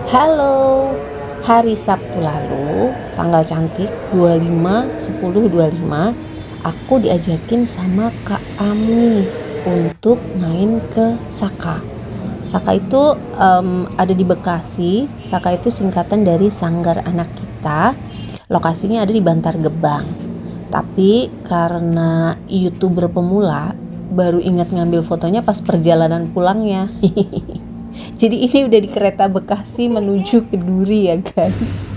Halo, hari Sabtu lalu, tanggal cantik 25/10/25, aku diajakin sama Kak Ami untuk main ke Saka. Saka itu ada di Bekasi. Saka itu singkatan dari Sanggar Anak Kita. Lokasinya ada di Bantar Gebang. Tapi karena YouTuber pemula, baru ingat ngambil fotonya pas perjalanan pulangnya. Jadi ini udah di kereta Bekasi menuju ke Duri ya guys.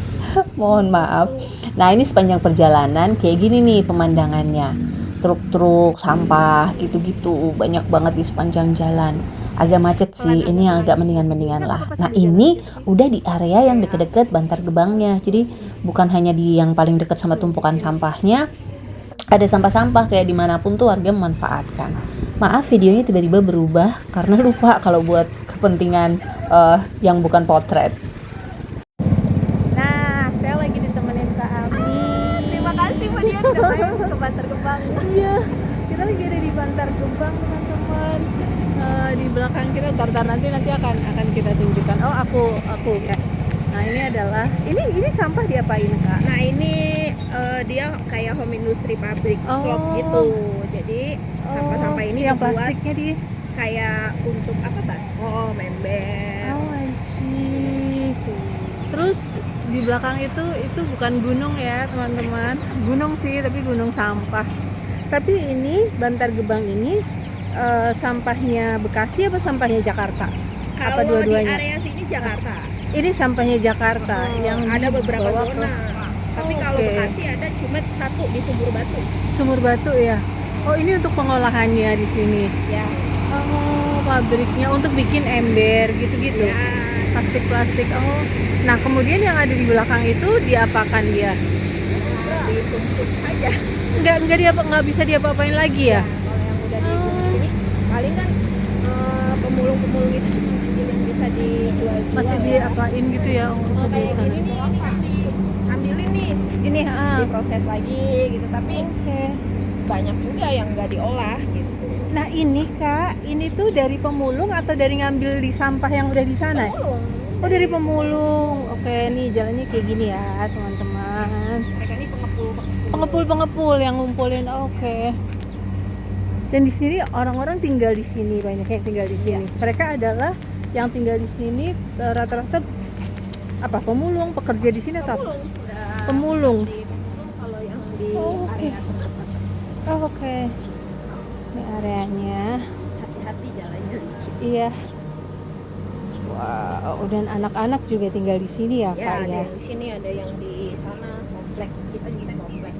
Mohon maaf. Nah ini sepanjang perjalanan kayak gini nih pemandangannya. Truk-truk, sampah gitu-gitu banyak banget di sepanjang jalan. Agak macet sih, ini yang agak mendingan-mendingan lah. Nah ini udah di area yang deket-deket Bantar Gebangnya. Jadi bukan hanya di yang paling deket sama tumpukan sampahnya, ada sampah-sampah kayak dimanapun tuh warga memanfaatkan. Maaf videonya tiba-tiba berubah karena lupa kalau buat kepentingan yang bukan potret. Nah, saya lagi ditemenin Kak Ami. Terima kasih Mbak Dian udah main ke Bantar Gebang. Iya, kita lagi ada di Bantar Gebang teman-teman. Di belakang kita, tar nanti akan kita tunjukkan. Oh, aku ya. Nah, ini adalah ini sampah diapain Kak? Nah ini dia kayak home industry pabrik slop gitu. Jadi sampah-sampah ini yang dibuat plastiknya di kayak untuk apa, baskom, ember. Oh, I see. Terus di belakang itu bukan gunung ya teman-teman. Gunung sih, tapi gunung sampah. Tapi ini Bantar Gebang ini sampahnya Bekasi apa sampahnya Jakarta? Apa Kalau di dua-duanya? area sini Jakarta. Ini sampahnya Jakarta yang ada beberapa dibawa zona. Tapi kalau Oke. Bekasi ada cuma satu di Sumur Batu. Sumur Batu ya. Oh, ini untuk pengolahannya di sini. Ya. Oh, pabriknya untuk bikin ember gitu-gitu. Ya. Plastik-plastik. Oh. Nah, kemudian yang ada di belakang itu diapakan dia? Ditumpuk saja. Nggak bisa diapa-apain lagi ya? Kalau yang udah ditumpuk ini paling kan pemulung-pemulung itu cuma ambil yang bisa dijual. Masih diapain gitu ya untuk Kayak kebiasaan. gini nih ambilin nih, Ini diproses lagi gitu, tapi Oke. banyak juga yang nggak diolah gitu. Nah, ini Kak, ini tuh dari pemulung atau dari ngambil di sampah yang udah di sana? Pemulung, Oh, dari pemulung. Oke, nih jalannya kayak gini ya, teman-teman. mereka ini pengepul. Pengepul yang ngumpulin. Oke. Dan di sini orang-orang tinggal di sini, banyak yang tinggal di sini. Mereka adalah yang tinggal di sini rata-rata apa? Pemulung, pekerja di sini atau apa? Pemulung. Pemulung. Di pemulung kalau yang di Oh, oke. area tersebut. Oh, oke. Ini areanya. Hati-hati jalannya licin. Iya. Wow, dan anak-anak juga tinggal di sini ya, Ya, Kak ada ya. yang di sini, ada yang di sana, komplek. Kita juga komplek.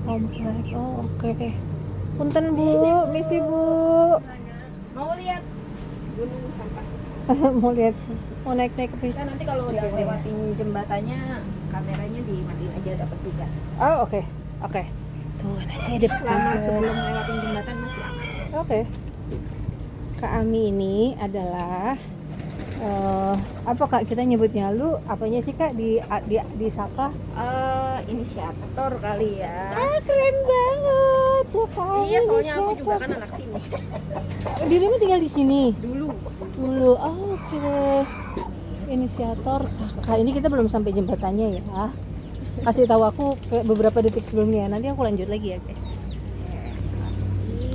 Komplek. Oh, oke. Punten Bu, misi Bu. Mau lihat gunung sampah? Mau lihat, mau naik-naik ke Kita nanti kalau udah lewatin jembatannya, kameranya dimatiin aja, dapat tugas. Oh, oke. Oke. Tuh, nanti ada Selama petugas. sebelum lewatin jembatan masih aman. Oke. Kak Ami ini adalah apa Kak kita nyebutnya, lu apanya sih Kak di Saka? Inisiator kali ya. Keren banget tuh Kak. Iya, soalnya aku juga kan anak sini. Dirimu tinggal di sini Dulu. dulu. Oh, oke. Inisiator Saka. Ini kita belum sampai jembatannya ya. Kasih tahu aku kayak beberapa detik sebelumnya. Nanti aku lanjut lagi ya guys.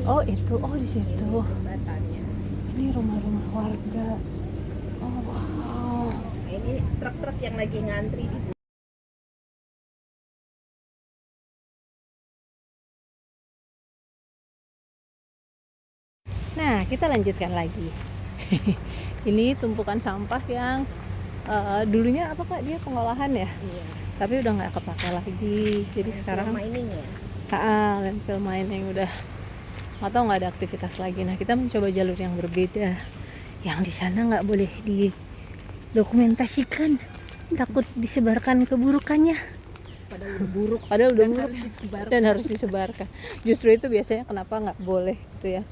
Oh itu, oh di situ. Jembatannya. Ini rumah-rumah warga. Oh wow. Nah, ini truk-truk yang lagi ngantri di. Nah, kita lanjutkan lagi. Ini tumpukan sampah yang dulunya apa Kak? Dia pengolahan ya? Iya. Tapi udah nggak kepake lagi. Jadi sekarang mining ya. landfill mining udah nggak tahu, nggak ada aktivitas lagi. Nah, kita mencoba jalur yang berbeda. Yang di sana nggak boleh didokumentasikan, takut disebarkan keburukannya. Padahal udah buruk dan harus disebarkan. Justru itu biasanya kenapa nggak boleh gitu ya,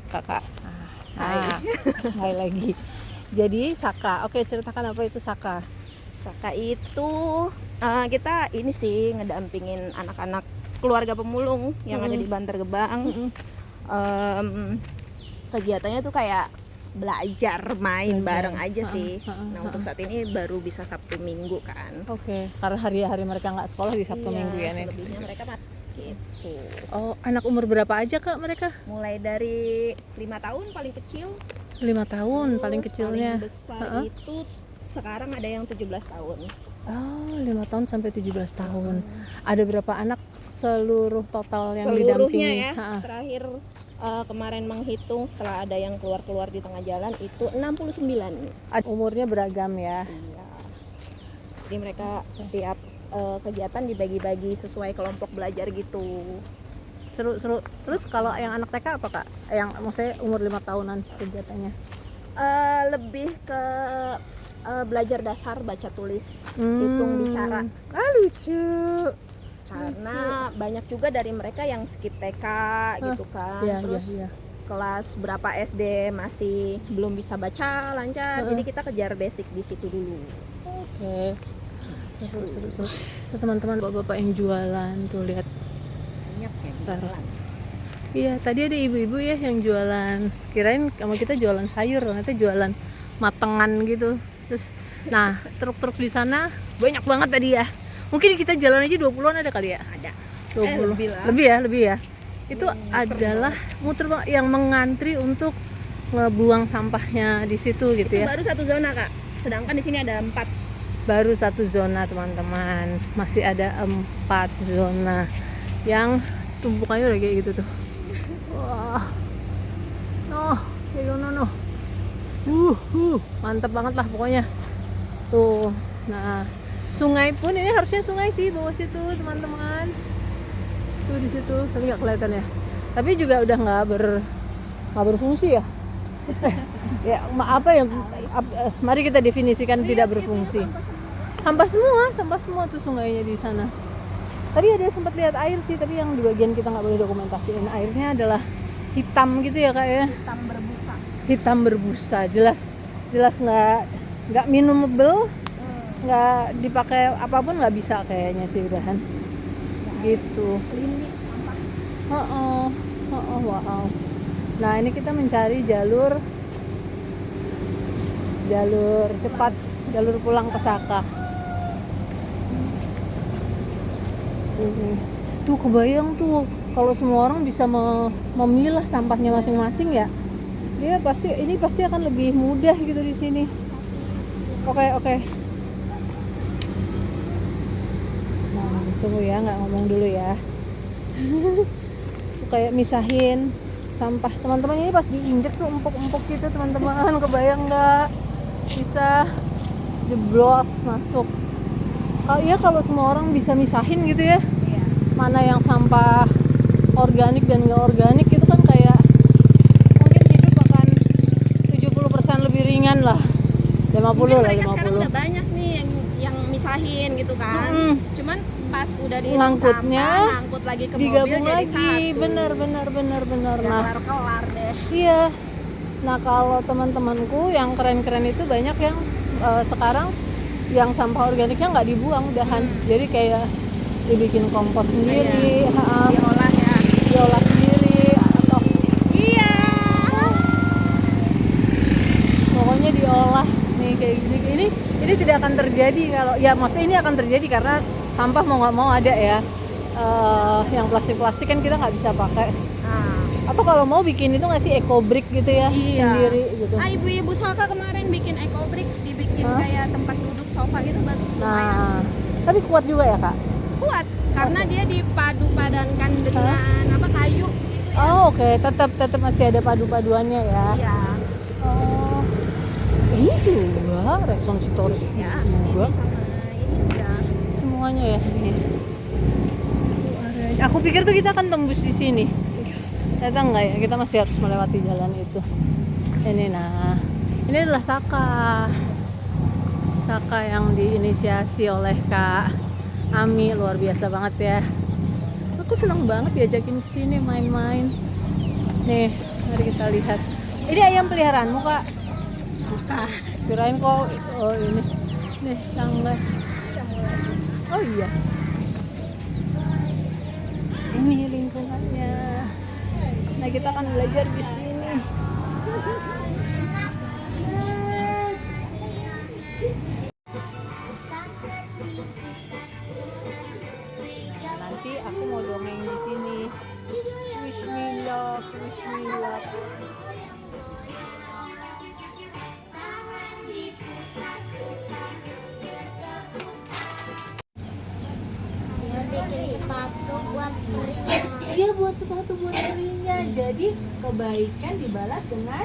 Kakak. Hai lagi. Jadi Saka, oke ceritakan apa itu Saka? Saka itu kita ini sih ngedampingin anak-anak keluarga pemulung yang ada di Bantar Gebang. Kegiatannya tuh kayak belajar main bareng aja sih. Heeh, Nah untuk saat ini baru bisa Sabtu Minggu kan. Oke, karena hari-hari mereka nggak sekolah di Sabtu Iya, Minggu ya nih. selebihnya mereka gitu. Oh, anak umur berapa aja Kak mereka? Mulai dari 5 tahun paling kecil, 5 tahun paling terus kecilnya. paling besar itu sekarang ada yang 17 tahun. Oh, 5 tahun sampai 17 tahun. Ada berapa anak seluruh total yang Seluruhnya didampingi? ya. Ha-ha. Terakhir kemarin menghitung setelah ada yang keluar-keluar di tengah jalan itu 69. Umurnya beragam ya. Iya. Jadi mereka setiap kegiatan dibagi-bagi sesuai kelompok belajar gitu. Seru-seru. Terus kalau yang anak TK apa Kak? Yang maksudnya umur 5 tahunan kegiatannya? Lebih ke belajar dasar baca tulis, hitung bicara. Ah, lucu. Karena banyak juga dari mereka yang skip TK gitu kan. Iya, Terus iya. kelas berapa SD masih belum bisa baca lancar. Jadi kita kejar basic di situ dulu. Oke. Seru. Tuh, teman-teman bapak-bapak yang jualan tuh lihat. Banyak ya di Taruh. jalan. Iya, tadi ada ibu-ibu ya yang jualan. Kirain sama kita jualan sayur, ternyata jualan matengan gitu. Terus nah, truk-truk di sana banyak banget tadi ya. Mungkin kita jalan aja 20-an ada kali ya? Ada. 20. Lebih lah. Lebih ya. Itu adalah muter banget yang mengantri untuk ngebuang sampahnya di situ gitu Itu ya. baru satu zona Kak. Sedangkan di sini ada 4. Baru satu zona teman-teman, masih ada 4 zona yang tumpukannya udah kayak gitu tuh. Wah, no. Mantap banget lah pokoknya. Tuh, nah sungai pun ini harusnya sungai sih bawah situ teman-teman. Tuh di situ, tapi nggak kelihatan ya. Tapi juga udah nggak berfungsi ya. Ya apa ya? Mari kita definisikan tidak berfungsi. Sampah semua tuh sungainya di sana. Tadi ada sempat lihat air sih, tapi yang di bagian kita nggak boleh dokumentasiin. Airnya adalah hitam gitu ya Kak ya. Hitam berbusa. Jelas nggak minumable, nggak dipakai apapun nggak bisa kayaknya sih udahan. Gitu. Wow. Nah ini kita mencari jalur cepat, jalur pulang ke Saka. Tuh kebayang tuh kalau semua orang bisa memilah sampahnya masing-masing ya. Dia pasti akan lebih mudah gitu di sini. Oke. Nah, tunggu ya, nggak ngomong dulu ya. Kayak misahin sampah. Teman-teman ini pas diinjek tuh empuk-empuk gitu teman-teman. Kebayang nggak? Bisa jeblos masuk. Kalau semua orang bisa misahin gitu ya, mana yang sampah organik dan nggak organik itu kan kayak mungkin hidup akan 70% lebih ringan lah, 50 Mungkin lah mereka sekarang 50. udah banyak nih yang misahin gitu kan. Cuman pas udah di Ngangkutnya, sampah, ngangkut lagi ke mobil digabung jadi lagi, satu. benar. Udah Nah, kelar deh. iya. Nah kalau teman-temanku yang keren-keren itu banyak yang sekarang yang sampah organiknya nggak dibuang udahan, jadi kayak dibikin kompos sendiri, Diolah ya. diolah sendiri atau Iya. pokoknya diolah nih kayak gini. Ini tidak akan terjadi kalau ya, maksudnya ini akan terjadi karena sampah mau nggak mau ada ya. Yang plastik kan kita nggak bisa pakai. Atau kalau mau bikin itu nggak sih eco brick gitu ya, sendiri gitu. Ibu-ibu Saka kemarin bikin eco brick, dibikin kayak tempat duduk sofa gitu, bagus lumayan. Nah, tapi kuat juga ya Kak? Kuat karena dia dipadu-padankan dengan kayu gitu ya. Oh oke. Tetap masih ada padu-paduannya ya. Iya. Oh, ini juga repositoris Ya, juga. ini sama ini udah. Semuanya ya ini. Aku pikir tuh kita akan tembus di sini. Ternyata enggak ya, kita masih harus melewati jalan itu. Ini adalah Saka yang diinisiasi oleh Kak Ami, luar biasa banget ya. Aku senang banget diajakin ke sini main-main. Nih, mari kita lihat. Ini ayam peliharaanmu Kak? Bukan. Kirain kok ini. Nih sangga. Oh iya. Ini lingkungannya. Nah kita akan belajar di sini. Nah, nanti aku mau dongeng di sini. Bismillah, Bismillah. Bikin sepatu buat perinya. Iya, buat sepatu buat dirinya. Jadi kebaikan dibalas dengan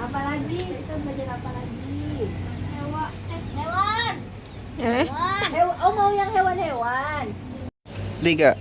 apa lagi? Kita belajar apa lagi? Hewan. Oh, mau yang hewan-hewan. 3